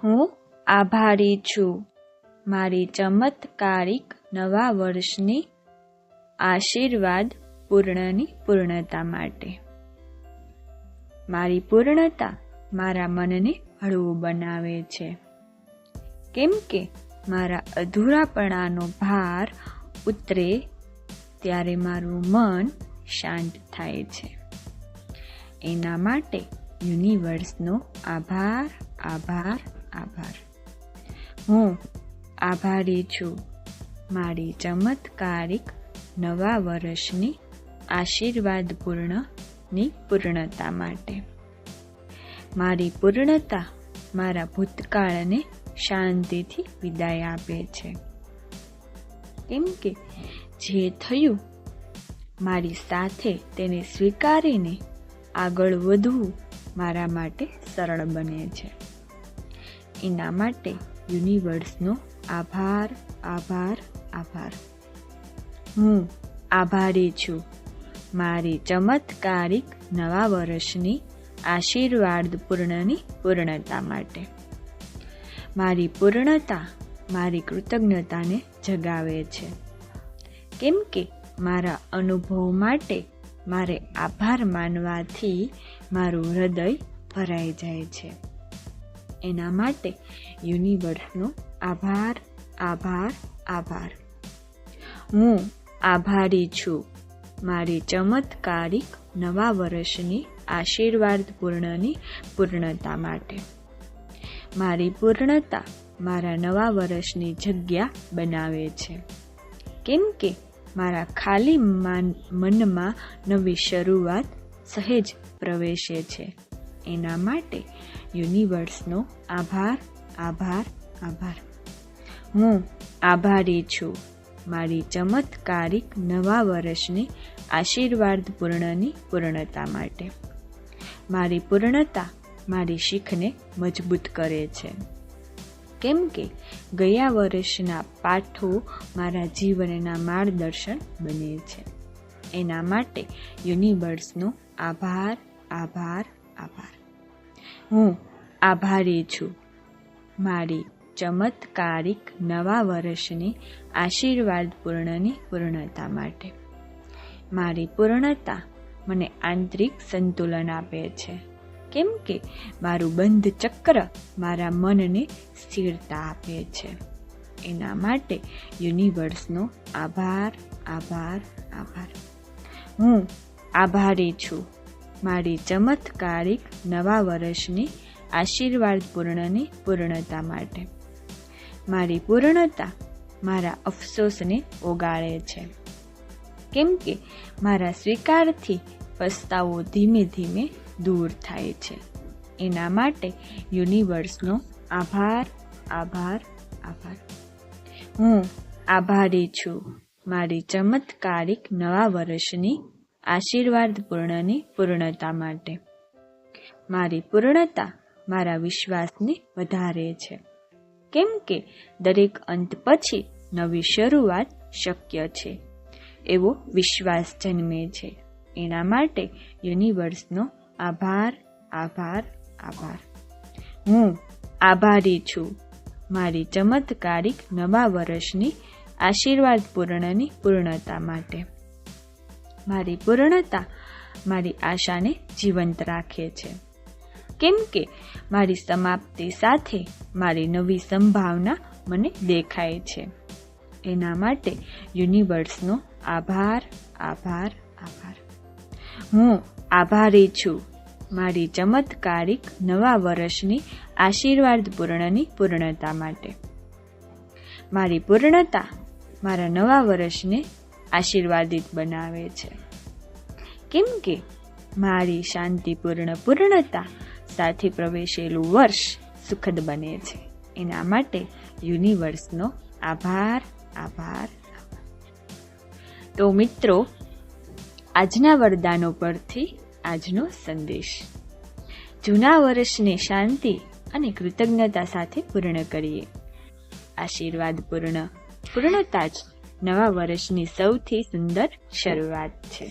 હું આભારી છું મારી ચમત્કારિક નવા વર્ષની આશીર્વાદ પૂર્ણની પૂર્ણતા માટે. મારી પૂર્ણતા મારા મનને હળવું બનાવે છે, કેમ કે મારા અધૂરાપણાનો ભાર ઉતરે ત્યારે મારું મન શાંત થાય છે. એના માટે યુનિવર્સનો આભાર, આભાર, આભાર. હું આભારી છું મારી ચમત્કારિક નવા વર્ષની આશીર્વાદપૂર્ણની પૂર્ણતા માટે. મારી પૂર્ણતા મારા ભૂતકાળને શાંતિથી વિદાય આપે છે, કેમ કે જે થયું મારી સાથે તેને સ્વીકારીને આગળ વધવું મારા માટે સરળ બને છે. એના માટે યુનિવર્સનો આભાર, આભાર, આભાર. હું આભારી છું મારી ચમત્કારિક નવા વર્ષની આશીર્વાદપૂર્ણની પૂર્ણતા માટે. મારી પૂર્ણતા મારી કૃતજ્ઞતાને જગાવે છે, કેમ કે મારા અનુભવ માટે મારે આભાર માનવાથી મારું હૃદય ભરાઈ જાય છે. એના માટે યુનિવર્સનો આભાર, આભાર, આભાર. હું આભારી છું મારી ચમત્કારિક નવા વર્ષની આશીર્વાદપૂર્ણની પૂર્ણતા માટે. મારી પૂર્ણતા મારા નવા વર્ષની જગ્યા બનાવે છે, કેમ કે મારા ખાલી મનમાં નવી શરૂઆત સહેજ પ્રવેશે છે. એના માટે યુનિવર્સનો આભાર, આભાર, આભાર. હું આભારી છું મારી ચમત્કારિક નવા વર્ષની આશીર્વાદપૂર્ણની પૂર્ણતા માટે. મારી પૂર્ણતા મારી શીખને મજબૂત કરે છે, કેમ કે ગયા વર્ષના પાઠો મારા જીવનના માર્ગદર્શન બને છે. એના માટે યુનિવર્સનો આભાર, આભાર, આભાર. હું આભારી છું મારી ચમત્કારિક નવા વર્ષની આશીર્વાદપૂર્ણની પૂર્ણતા માટે. મારી પૂર્ણતા મને આંતરિક સંતુલન આપે છે, કેમ કે મારું બંધ ચક્ર મારા મનને સ્થિરતા આપે છે. એના માટે યુનિવર્સનો આભાર, આભાર, આભાર. હું આભારી છું મારી ચમત્કારિક નવા વર્ષની આશીર્વાદપૂર્ણની પૂર્ણતા માટે. મારી પૂર્ણતા મારા અફસોસને ઓગાળે છે, કેમ કે મારા સ્વીકારથી પસ્તાવો ધીમે ધીમે દૂર થાય છે. એના માટે યુનિવર્સનો આભાર, આભાર, આભાર. હું આભારી છું મારી ચમત્કારિક નવા વર્ષની આશીર્વાદપૂર્ણની પૂર્ણતા માટે. મારી પૂર્ણતા મારા વિશ્વાસને વધારે છે, કેમ કે દરેક અંત પછી નવી શરૂઆત શક્ય છે એવો વિશ્વાસ જન્મે છે. એના માટે યુનિવર્સનો આભાર, આભાર, આભાર. હું આભારી છું મારી ચમત્કારિક નવા વર્ષની આશીર્વાદપૂર્ણની પૂર્ણતા માટે. મારી પૂર્ણતા મારી આશાને જીવંત રાખે છે, કેમ કે મારી સમાપ્તિ સાથે મારી નવી સંભાવના મને દેખાય છે. એના માટે યુનિવર્સનો આભાર, આભાર, આભાર. હું આભારી છું મારી ચમત્કારિક નવા વર્ષની આશીર્વાદપૂર્ણની પૂર્ણતા માટે. મારી પૂર્ણતા મારા નવા વર્ષને આશીર્વાદિત બનાવે છે, કેમ કે મારી શાંતિપૂર્ણ પૂર્ણતા સાથે પ્રવેશેલું વર્ષ સુખદ બને છે. એના માટે યુનિવર્સનો આભાર, આભાર, આભાર. તો મિત્રો, આજના વરદાનો પરથી આજનો સંદેશ. જૂના વર્ષને શાંતિ અને કૃતજ્ઞતા સાથે પૂર્ણ કરીએ. આશીર્વાદપૂર્ણ પૂર્ણતા જ નવા વર્ષની સૌથી સુંદર શરૂઆત છે.